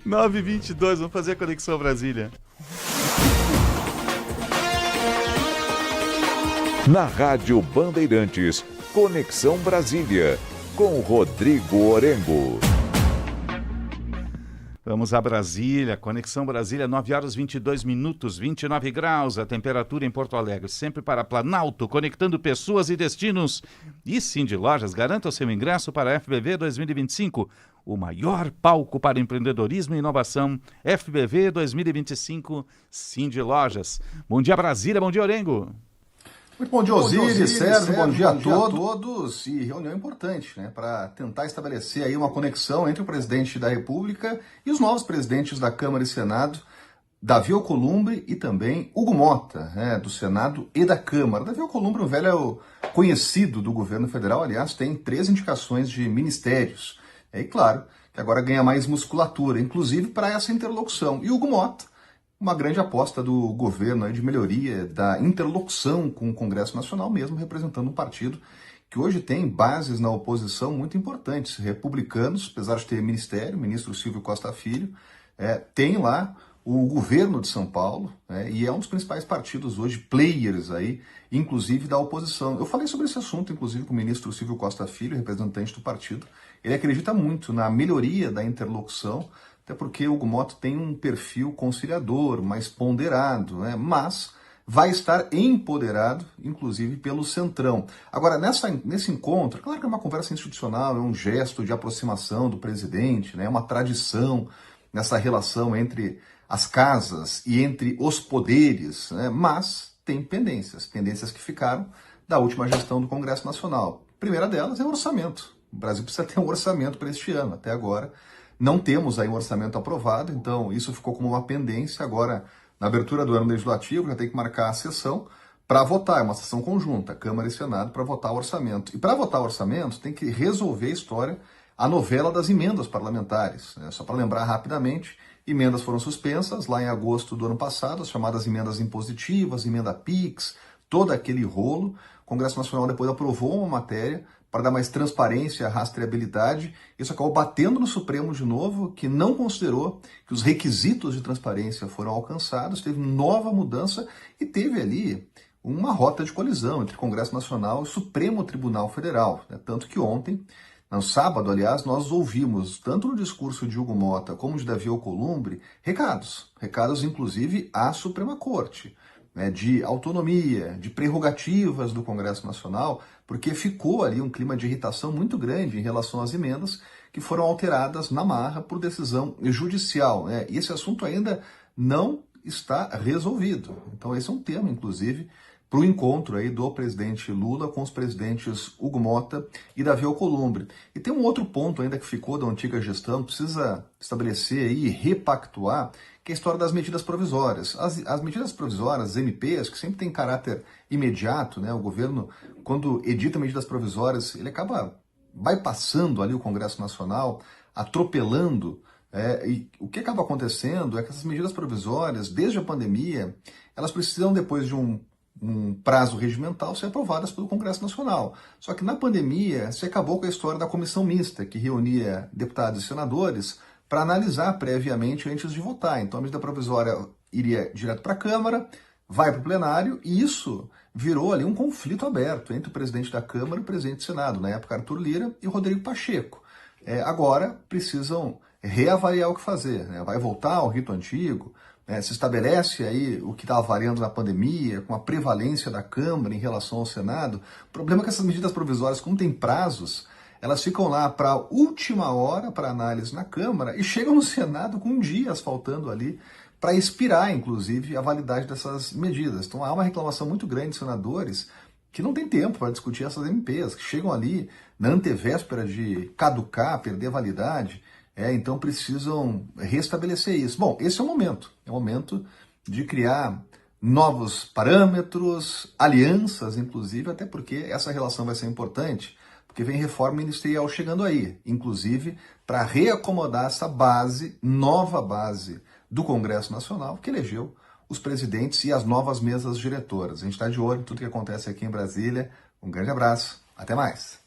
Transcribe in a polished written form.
9h22, vamos fazer a Conexão Brasília. Na Rádio Bandeirantes, Conexão Brasília, com Rodrigo Orengo. Vamos a Brasília, Conexão Brasília, 9h22, 29 graus, a temperatura em Porto Alegre, sempre para Planalto, conectando pessoas e destinos. E Cindy Lojas, garanta o seu ingresso para a FBV 2025, o maior palco para empreendedorismo e inovação, FBV 2025, Cindy Lojas. Bom dia Brasília, bom dia Orengo. Muito bom dia, Osiris, Sérgio, bom dia a todos. E reunião importante, né, para tentar estabelecer aí uma conexão entre o presidente da República e os novos presidentes da Câmara e Senado, Davi Alcolumbre e também Hugo Motta, né, do Senado e da Câmara. Davi Alcolumbre, um velho conhecido do governo federal, aliás, tem 3 indicações de ministérios. E claro, que agora ganha mais musculatura, inclusive para essa interlocução. E Hugo Motta, uma grande aposta do governo aí de melhoria da interlocução com o Congresso Nacional, mesmo representando um partido que hoje tem bases na oposição muito importantes. Republicanos, apesar de ter ministério, o ministro Silvio Costa Filho, tem lá o governo de São Paulo, e é um dos principais partidos hoje, players aí, inclusive da oposição. Eu falei sobre esse assunto, inclusive, com o ministro Silvio Costa Filho, representante do partido. Ele acredita muito na melhoria da interlocução, até porque o Hugo Motta tem um perfil conciliador, mais ponderado, né? Mas vai estar empoderado, inclusive, pelo Centrão. Agora, nesse encontro, claro que é uma conversa institucional, é um gesto de aproximação do presidente, né? É uma tradição nessa relação entre as casas e entre os poderes, né? Mas tem pendências que ficaram da última gestão do Congresso Nacional. A primeira delas é o orçamento. O Brasil precisa ter um orçamento para este ano. Até agora, não temos aí um orçamento aprovado, então isso ficou como uma pendência. Agora, na abertura do ano legislativo, já tem que marcar a sessão para votar, é uma sessão conjunta, Câmara e Senado, para votar o orçamento. E para votar o orçamento, tem que resolver a história, a novela das emendas parlamentares. Né? Só para lembrar rapidamente, emendas foram suspensas lá em agosto do ano passado, as chamadas emendas impositivas, emenda PIX, todo aquele rolo. O Congresso Nacional depois aprovou uma matéria para dar mais transparência, rastreabilidade. Isso acabou batendo no Supremo de novo, que não considerou que os requisitos de transparência foram alcançados, teve nova mudança e teve ali uma rota de colisão entre Congresso Nacional e Supremo Tribunal Federal. Né? Tanto que ontem, no sábado, aliás, nós ouvimos, tanto no discurso de Hugo Motta como de Davi Alcolumbre, recados inclusive à Suprema Corte, né, de autonomia, de prerrogativas do Congresso Nacional, porque ficou ali um clima de irritação muito grande em relação às emendas que foram alteradas na marra por decisão judicial. Né? E esse assunto ainda não está resolvido. Então esse é um tema, inclusive, para o encontro aí do presidente Lula com os presidentes Hugo Motta e Davi Alcolumbre. E tem um outro ponto ainda que ficou da antiga gestão, precisa estabelecer e repactuar, que é a história das medidas provisórias. As medidas provisórias, as MPs, que sempre tem caráter imediato, né? O governo, quando edita medidas provisórias, ele acaba bypassando ali o Congresso Nacional, atropelando. E o que acaba acontecendo é que essas medidas provisórias, desde a pandemia, elas precisam, depois de um prazo regimental, ser aprovadas pelo Congresso Nacional. Só que na pandemia, se acabou com a história da comissão mista, que reunia deputados e senadores para analisar previamente antes de votar. Então a medida provisória iria direto para a Câmara, vai para o plenário, e isso virou ali um conflito aberto entre o presidente da Câmara e o presidente do Senado, na época Arthur Lira e Rodrigo Pacheco. Agora precisam reavaliar o que fazer, né? Vai voltar ao rito antigo, né? Se estabelece aí o que estava variando na pandemia, com a prevalência da Câmara em relação ao Senado. O problema é que essas medidas provisórias, como tem prazos, elas ficam lá para a última hora para análise na Câmara e chegam no Senado com dias faltando ali para expirar, inclusive, a validade dessas medidas. Então há uma reclamação muito grande de senadores que não tem tempo para discutir essas MPs, que chegam ali na antevéspera de caducar, perder a validade, então precisam restabelecer isso. Bom, esse é o momento de criar novos parâmetros, alianças, inclusive, até porque essa relação vai ser importante, porque vem reforma ministerial chegando aí, inclusive para reacomodar essa base, nova base do Congresso Nacional, que elegeu os presidentes e as novas mesas diretoras. A gente está de olho em tudo que acontece aqui em Brasília. Um grande abraço, até mais.